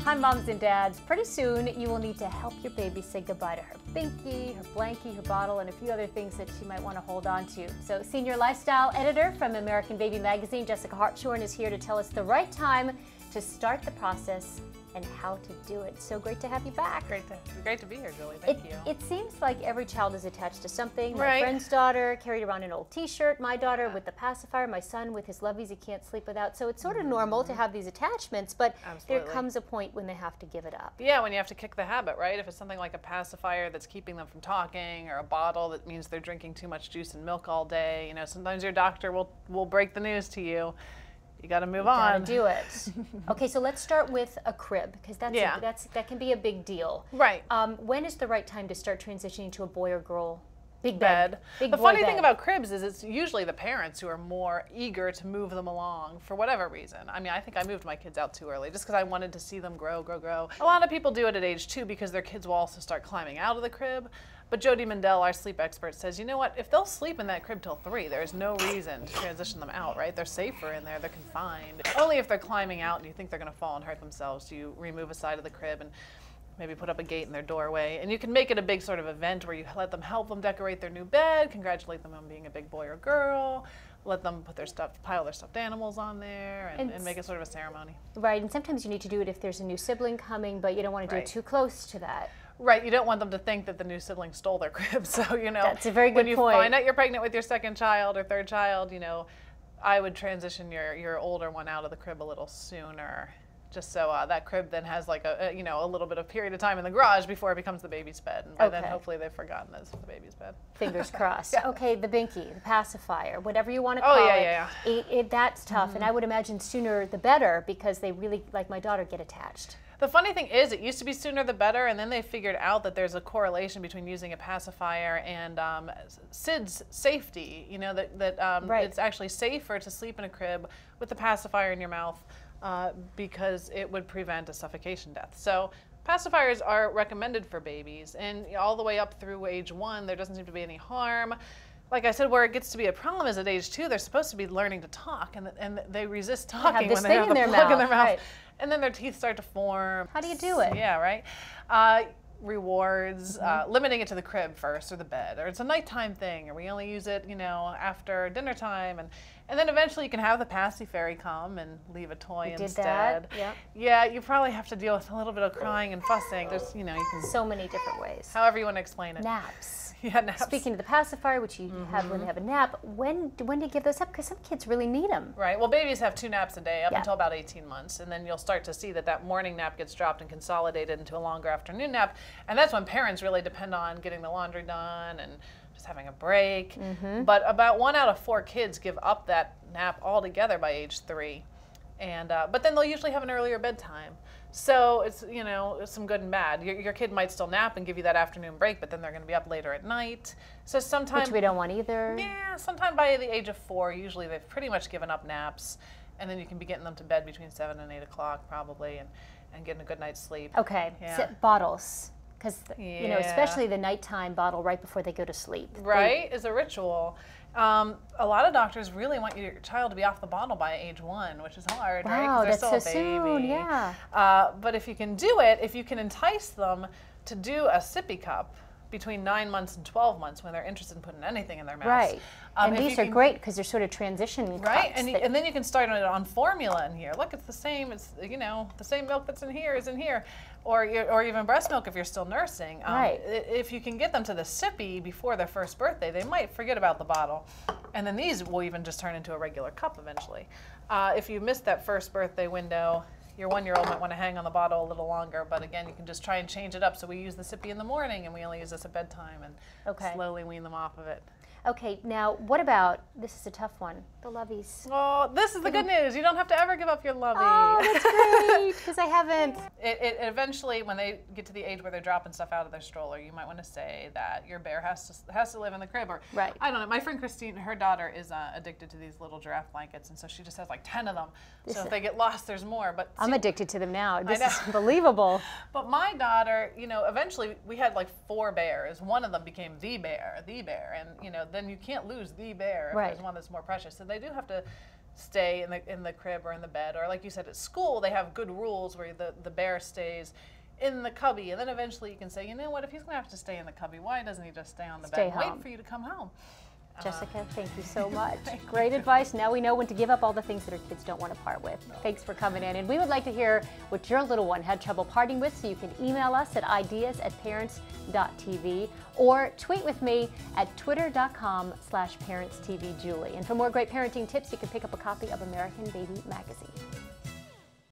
Hi moms and dads, pretty soon you will need to help your baby say goodbye to her Binky, her blankie, her bottle, and a few other things that she might want to hold on to. So senior lifestyle editor from American Baby Magazine, Jessica Hartshorn, is here to tell us the right time to start the process and how to do it. So great to have you back. Great to be here, Julie. Thank you. It seems like every child is attached to something. Right. My friend's daughter carried around an old t-shirt, my daughter with the pacifier, my son with his loveys he can't sleep without. So it's sort of normal to have these attachments, but there comes a point when they have to give it up. Yeah, when you have to kick the habit, right? If it's something like a pacifier that's keeping them from talking, or a bottle that means they're drinking too much juice and milk all day, you know, sometimes your doctor will break the news to you. You got to move on. Got to do it. Okay, so let's start with a crib, because that can be a big deal. Right. When is the right time to start transitioning to a boy or girl? Big bed. Big the boy funny bed. thing about cribs is it's usually the parents who are more eager to move them along for whatever reason. I mean, I think I moved my kids out too early just because I wanted to see them grow. A lot of people do it at age 2 because their kids will also start climbing out of the crib. But Jody Mandel, our sleep expert, says, you know what, if they'll sleep in that crib till 3, there's no reason to transition them out, right? They're safer in there, they're confined. Only if they're climbing out and you think they're gonna fall and hurt themselves do you remove a side of the crib and maybe put up a gate in their doorway. And you can make it a big sort of event where you help them decorate their new bed, congratulate them on being a big boy or girl, let them put their pile their stuffed animals on there and make it sort of a ceremony. Right, and sometimes you need to do it if there's a new sibling coming, but you don't want to do it too close to that. Right, you don't want them to think that the new sibling stole their crib. So, you know, that's a very good when you point. find out you're pregnant with your second child or third child, you know, I would transition your older one out of the crib a little sooner, just so that crib then has like a little bit of period of time in the garage before it becomes the baby's bed. And by then, hopefully, they've forgotten this is the baby's bed. Fingers crossed. Okay, the Binky, the pacifier, whatever you want to call it. That's tough, and I would imagine sooner the better because they really, like my daughter, get attached. The funny thing is, it used to be sooner the better, and then they figured out that there's a correlation between using a pacifier and SIDS safety. You know, that it's actually safer to sleep in a crib with the pacifier in your mouth because it would prevent a suffocation death. So pacifiers are recommended for babies, and all the way up through age 1, there doesn't seem to be any harm. Like I said, where it gets to be a problem is at age 2, they're supposed to be learning to talk, and they resist talking when they have the plug in their mouth. Right. And then their teeth start to form. How do you do it? Yeah, right. Rewards, limiting it to the crib first or the bed, or it's a nighttime thing, or we only use it, you know, after dinner time, and then eventually you can have the Passy Fairy come and leave a toy instead. Yeah, you probably have to deal with a little bit of crying and fussing. There's, you know, you can so many different ways. However you want to explain it. Naps. Yeah, naps. Speaking of the pacifier, which you have when they have a nap, when do you give those up? Because some kids really need them. Right. Well, babies have 2 naps a day up until about 18 months, and then you'll start to see that morning nap gets dropped and consolidated into a longer afternoon nap, and that's when parents really depend on getting the laundry done and just having a break. But about 1 out of 4 kids give up that nap altogether by age 3, and but then they'll usually have an earlier bedtime. So it's, you know, some good and bad. Your kid might still nap and give you that afternoon break, but then they're going to be up later at night. So sometimes, which we don't want either. Yeah, sometime by the age of 4, usually they've pretty much given up naps, and then you can be getting them to bed between 7 and 8 o'clock probably, and getting a good night's sleep. Okay, so bottles. Because, you know, especially the nighttime bottle right before they go to sleep. Right, is a ritual. A lot of doctors really want your child to be off the bottle by age 1, which is hard, right? Wow, that's they're so still a baby. soon, yeah. But if you can do it, if you can entice them to do a sippy cup between 9 months and 12 months when they're interested in putting anything in their mouths. Right, and these are great because they're sort of transition cups. Right, and then you can start on formula in here. Look, it's the same, it's, you know, the same milk that's in here is in here. Or even breast milk if you're still nursing. Right. If you can get them to the sippy before their first birthday, they might forget about the bottle. And then these will even just turn into a regular cup eventually. If you missed that first birthday window, your 1-year-old might want to hang on the bottle a little longer, but again, you can just try and change it up. So we use the sippy in the morning, and we only use this at bedtime, and slowly wean them off of it. Okay, now what about, this is a tough one, the loveys. Oh, this is the good news. You don't have to ever give up your lovey. Oh, that's great, because I haven't. It eventually, when they get to the age where they're dropping stuff out of their stroller, you might want to say that your bear has to live in the crib. Or, I don't know, my friend Christine, her daughter is addicted to these little giraffe blankets, and so she just has like 10 of them. So if they get lost, there's more. But I'm addicted to them now. This is unbelievable. But my daughter, you know, eventually we had like 4 bears. One of them became the bear, and, you know, then you can't lose the bear if there's one that's more precious. So they do have to stay in the crib or in the bed, or like you said, at school they have good rules where the bear stays in the cubby, and then eventually you can say, you know what, if he's gonna have to stay in the cubby, why doesn't he just stay on the bed and wait for you to come home? Jessica, thank you so much. Great advice. Now we know when to give up all the things that our kids don't want to part with. Thanks for coming in. And we would like to hear what your little one had trouble parting with, so you can email us at ideas@parents.tv or tweet with me at twitter.com/parentstvjulie. And for more great parenting tips, you can pick up a copy of American Baby Magazine.